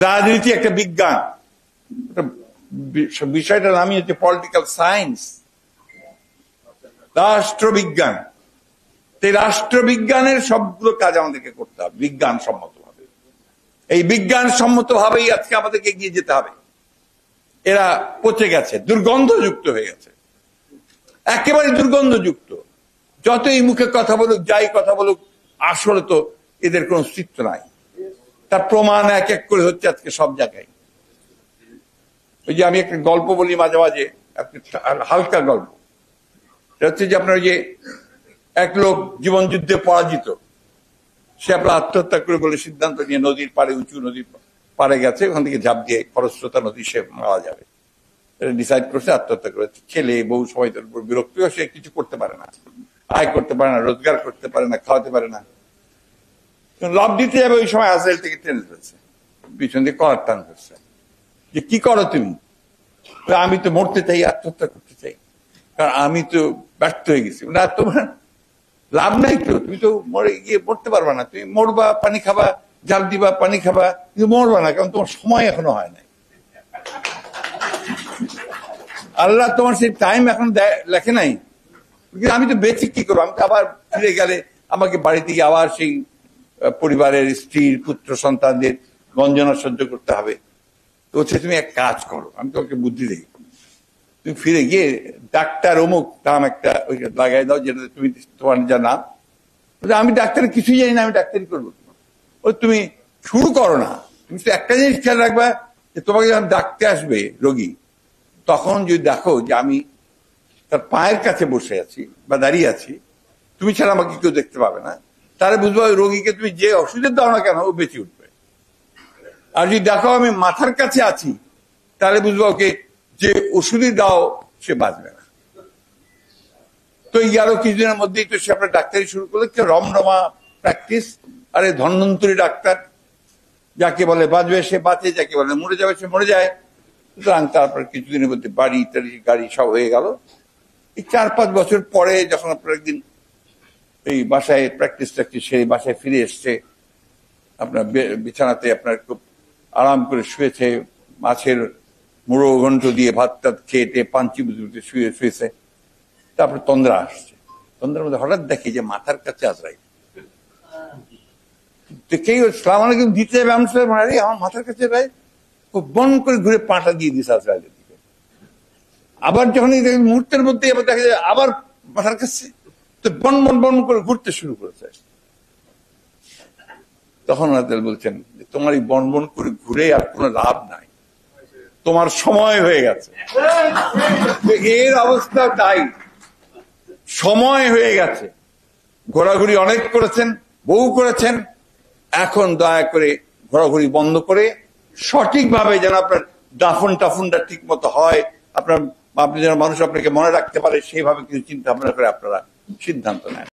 রাজনীতি একটা বিজ্ঞান, বিষয়টার নামই হচ্ছে পলিটিক্যাল সায়েন্স, রাষ্ট্রবিজ্ঞান। এই রাষ্ট্রবিজ্ঞানের সবগুলো কাজ আমাদেরকে করতে হবে বিজ্ঞানসম্মত ভাবে। এই বিজ্ঞানসম্মত ভাবেই আজকে আমাদেরকে এগিয়ে যেতে হবে। এরা পচে গেছে, দুর্গন্ধযুক্ত হয়ে গেছে, একেবারে দুর্গন্ধযুক্ত। যতই মুখে কথা বলুক, যাই কথা বলুক, আসলে তো এদের কোনো অস্তিত্ব নাই। তার প্রমাণ এক এক করে হচ্ছে আজকে সব জায়গায়। ওই যে আমি একটা গল্প বলি মাঝে মাঝে, হালকা গল্প। এটা হচ্ছে যে আপনার যে এক লোক জীবন যুদ্ধে পরাজিত, সে আপনার আত্মহত্যা করে বলে সিদ্ধান্ত নিয়ে নদীর পাড়ে, উঁচু নদীর পাড়ে গেছে, ওখান থেকে ঝাঁপ দিয়ে খরস্রোতা নদী সে মারা যাবে ডিসাইড করছে, আত্মহত্যা করেছে। ছেলে বউ সবাই তার উপর বিরক্ত, সে কিছু করতে পারে না, আয় করতে পারে না, রোজগার করতে পারে না, খাওয়াতে পারে না। লাভ দিতে যাবে, ওই সময় আজরাইল থেকে টেনে ধরছে, পিছন দিয়ে কলার টান ধরছে, যে কি করো তুমি? আমি তো মরতে চাই, আত্মহত্যা করতে চাই, কারণ আমি তো ব্যর্থ হয়ে গেছি। না, তোমার লাভ নাই তো, তুমি তো মরে গিয়ে মরতে পারবা না। তুমি মরবা, পানি খাবা, জাল দিবা, পানি খাবা, কিন্তু মরবা না, কারণ তোমার সময় এখনো হয় নাই। আল্লাহ তোমার সেই টাইম এখন লেখে নাই। আমি তো বেঁচে কি করবো? আমি তো আবার ফিরে গেলে আমাকে বাড়িতে গিয়ে আবার সেই পরিবারের স্ত্রীর, পুত্র সন্তানদের গঞ্জনা সহ্য করতে হবে। তো হচ্ছে তুমি এক কাজ করো, আমি তোমাকে বুদ্ধি দিই, তুমি ফিরে গিয়ে ডাক্তার অমুক নাম একটা ওই লাগাই দাও, যেটা তুমি তোমার যা নাম। আমি ডাক্তারের কিছুই জানি না, আমি ডাক্তারি করবো। ও তুমি শুরু করো না, তুমি তো একটা জিনিস খেয়াল রাখবা, যে তোমাকে যখন ডাকতে আসবে রোগী, তখন যদি দেখো যে আমি তার পায়ের কাছে বসে আছি বা দাঁড়িয়ে আছি, তুমি ছাড়া আমাকে কেউ দেখতে পাবে না, তাহলে বুঝবো ওই রোগীকে তুমি যে ওষুধের দাও না কেন, ও বেঁচে উঠবে। আর যদি দেখো আমি মাথার কাছে আছি, তাহলে বুঝবো ওকে যে ওষুধই দাও, সে বাঁচবে না। তো এই আরো কিছুদিনের মধ্যেই তো সে আপনার ডাক্তারি শুরু করলো, রমরমা প্র্যাকটিস। আরে ধন্বন্তরী ডাক্তার, যাকে বলে বাঁচবে সে বাঁচে, যাকে বলে মরে যাবে সে মরে যায়। সুতরাং তারপর কিছুদিনের মধ্যে বাড়ি ইত্যাদি গাড়ি সব হয়ে গেল। এই 4-5 বছর পরে যখন আপনার একদিন এই বাসায় প্র্যাকটিস সেই বাসায় ফিরে এসছে, আপনার বিছানাতে আপনার খুব আরাম করে শুয়েছে, মাছের মুড়ো ঘন্ট দিয়ে ভাত টাত খেয়ে পাঞ্চি বুঝতে শুয়েছে। তারপরে তন্দ্রা আসছে, তন্দ্রার মধ্যে হঠাৎ দেখি যে মাথার কাছে আজরাইল। দেখেই সালাম আলাইকুম দিতে যাবে, আমি আমার মাথার কাছে রাই, ও বন করে ঘুরে পাটা দিয়ে দিছে আজরাইলের দিকে। আবার যখন মুহূর্তের মধ্যে আবার দেখা যায় আবার মাথার কাছে, তো বন বন বন করে ঘুরতে শুরু করেছে। তখন আজরাইল বলছেন, তোমার এই বন বন করে ঘুরে আর কোনো লাভ নাই, তোমার সময় হয়ে গেছে। এর অবস্থা তাই, সময় হয়ে গেছে। ঘোরাঘুরি অনেক করেছেন, বহু করেছেন, এখন দয়া করে ঘোরাঘুরি বন্ধ করে সঠিকভাবে যেন আপনার দাফন টাফনটা ঠিক মতো হয়, আপনি যেন মানুষ আপনাকে মনে রাখতে পারে, সেইভাবে কিছু চিন্তা ভাবনা করে আপনারা সিদ্ধান্ত নেন।